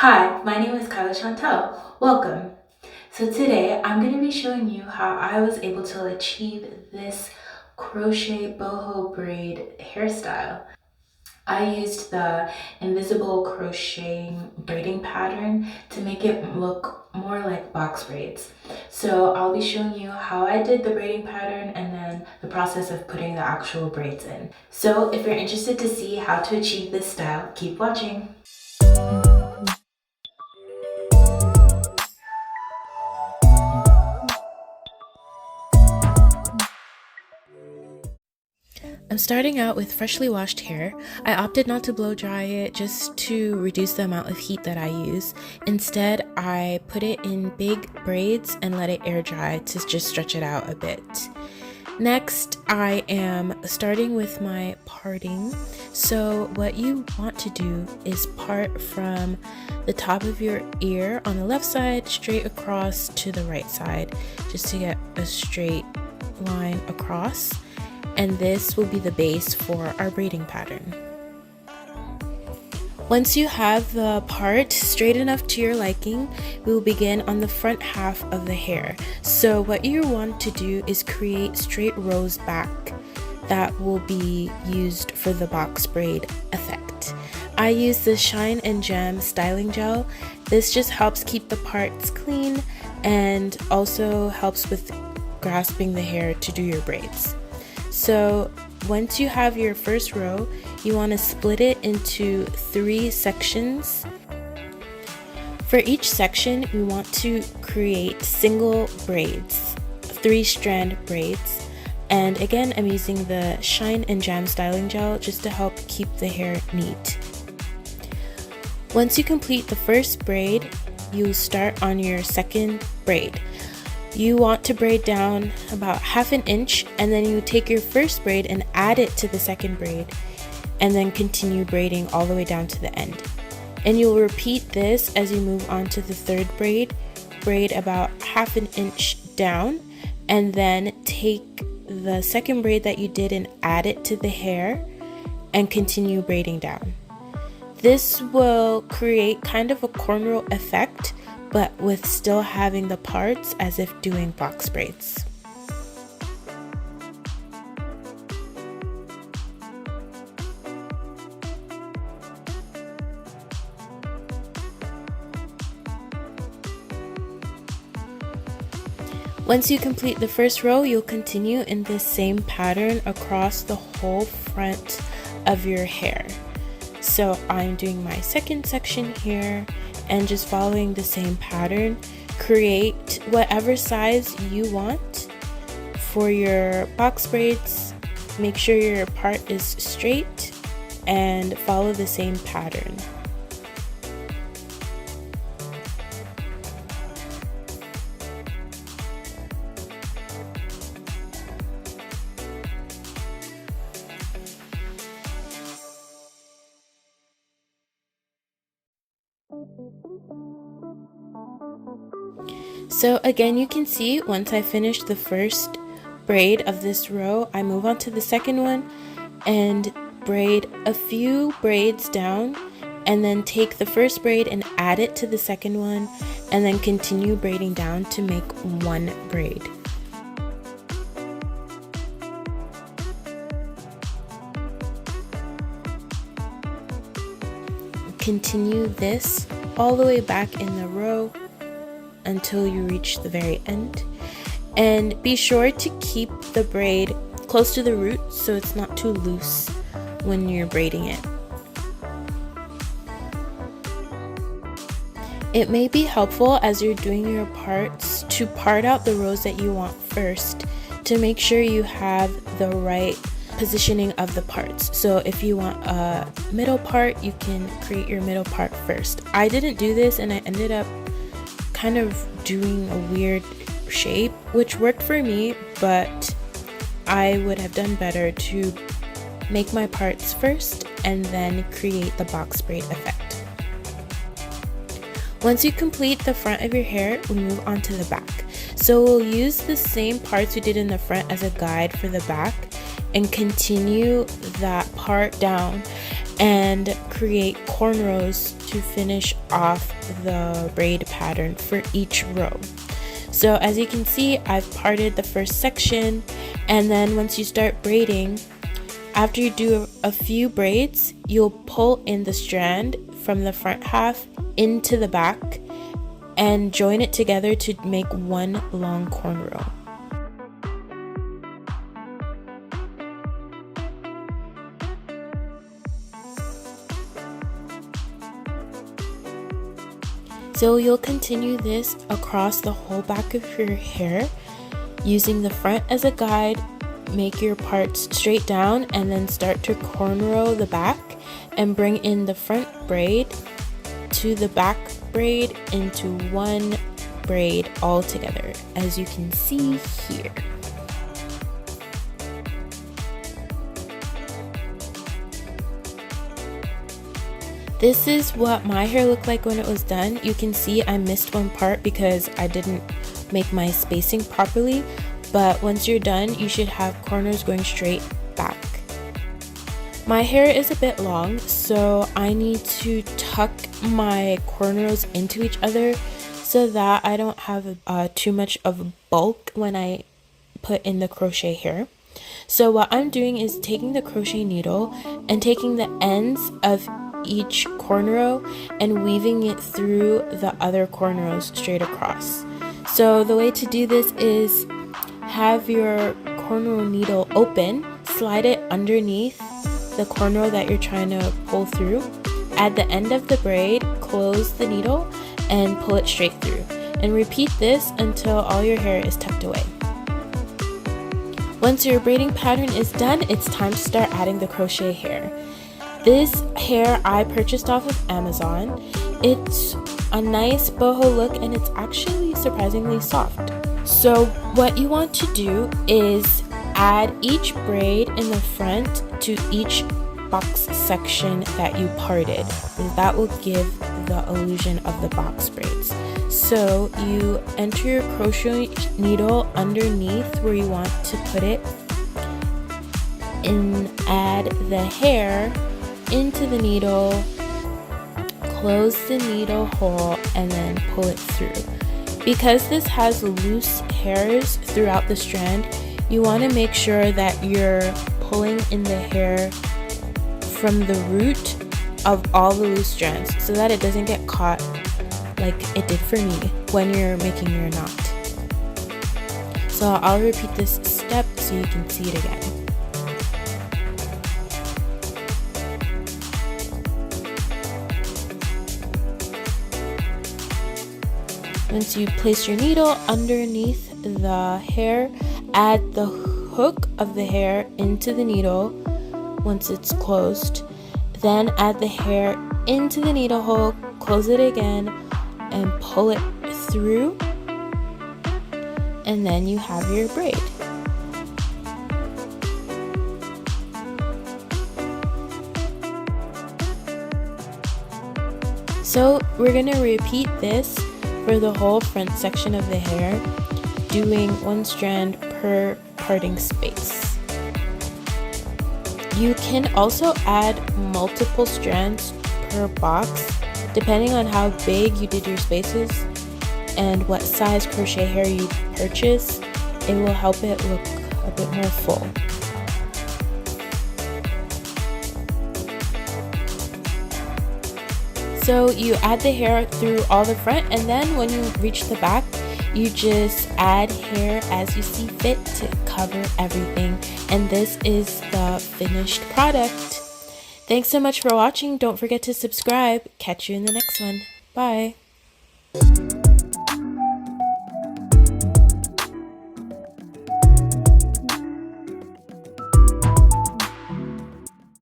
Hi, my name is Kyla Chantel. Welcome. So today I'm going to be showing you how I was able to achieve this crochet boho braid hairstyle. I used the invisible crocheting braiding pattern to make it look more like box braids. So I'll be showing you how I did the braiding pattern and then the process of putting the actual braids in. So if you're interested to see how to achieve this style, keep watching. I'm starting out with freshly washed hair. I opted not to blow dry it just to reduce the amount of heat that I use. Instead, I put it in big braids and let it air dry to just stretch it out a bit. Next, I am starting with my parting. So what you want to do is part from the top of your ear on the left side straight across to the right side, just to get a straight line across. And this will be the base for our braiding pattern. Once you have the part straight enough to your liking, we will begin on the front half of the hair. So what you want to do is create straight rows back that will be used for the box braid effect. I use the Shine and Gem styling gel. This just helps keep the parts clean and also helps with grasping the hair to do your braids. So once you have your first row, you want to split it into 3 sections. For each section, we want to create single braids, 3-strand braids. And again, I'm using the Shine and Jam styling gel just to help keep the hair neat. Once you complete the first braid, you start on your second braid. You want to braid down about 1/2 inch, and then you take your first braid and add it to the second braid, and then continue braiding all the way down to the end. And you'll repeat this as you move on to the third braid. Braid about 1/2 inch down, and then take the second braid that you did and add it to the hair and continue braiding down. This will create kind of a cornrow effect, but with still having the parts as if doing box braids. Once you complete the first row, you'll continue in this same pattern across the whole front of your hair. So I'm doing my second section here and just following the same pattern. Create whatever size you want for your box braids. Make sure your part is straight and follow the same pattern. So again, you can see once I finish the first braid of this row, I move on to the second one and braid a few braids down, and then take the first braid and add it to the second one, and then continue braiding down to make one braid. Continue this all the way back in the row until you reach the very end, and be sure to keep the braid close to the root so it's not too loose when you're braiding it. It may be helpful as you're doing your parts to part out the rows that you want first to make sure you have the right positioning of the parts. So if you want a middle part, you can create your middle part first. I didn't do this and I ended up kind of doing a weird shape, which worked for me, but I would have done better to make my parts first and then create the box braid effect. Once you complete the front of your hair, we move on to the back. So we'll use the same parts we did in the front as a guide for the back and continue that part down and create cornrows to finish off the braid pattern for each row. So as you can see, I've parted the first section, and then once you start braiding, after you do a few braids, you'll pull in the strand from the front half into the back and join it together to make one long cornrow. So you'll continue this across the whole back of your hair, using the front as a guide. Make your parts straight down and then start to cornrow the back and bring in the front braid to the back braid into one braid all together, as you can see here. This is what my hair looked like when it was done. You can see I missed one part because I didn't make my spacing properly, but once you're done, you should have corners going straight back. My hair is a bit long, so I need to tuck my cornrows into each other so that I don't have too much of bulk when I put in the crochet hair. So what I'm doing is taking the crochet needle and taking the ends of each cornrow and weaving it through the other cornrows straight across. So the way to do this is have your cornrow needle open, slide it underneath the cornrow that you're trying to pull through, add the end of the braid, close the needle, and pull it straight through. And repeat this until all your hair is tucked away. Once your braiding pattern is done, it's time to start adding the crochet hair. This hair I purchased off of Amazon. It's a nice boho look and it's actually surprisingly soft. So what you want to do is add each braid in the front to each box section that you parted. That will give the illusion of the box braids. So you enter your crochet needle underneath where you want to put it and add the hair into the needle, close the needle hole, and then pull it through. Because this has loose hairs throughout the strand, you want to make sure that you're pulling in the hair from the root of all the loose strands so that it doesn't get caught like it did for me when you're making your knot. So I'll repeat this step so you can see it again. Once you place your needle underneath the hair, add the hook of the hair into the needle once it's closed. Then add the hair into the needle hole, close it again, and pull it through. And then you have your braid. So we're going to repeat this for the whole front section of the hair, doing one strand per parting space. You can also add multiple strands per box depending on how big you did your spaces and what size crochet hair you purchase. It will help it look a bit more full. So you add the hair through all the front, and then when you reach the back, you just add hair as you see fit to cover everything. And this is the finished product. Thanks so much for watching. Don't forget to subscribe. Catch you in the next one. Bye.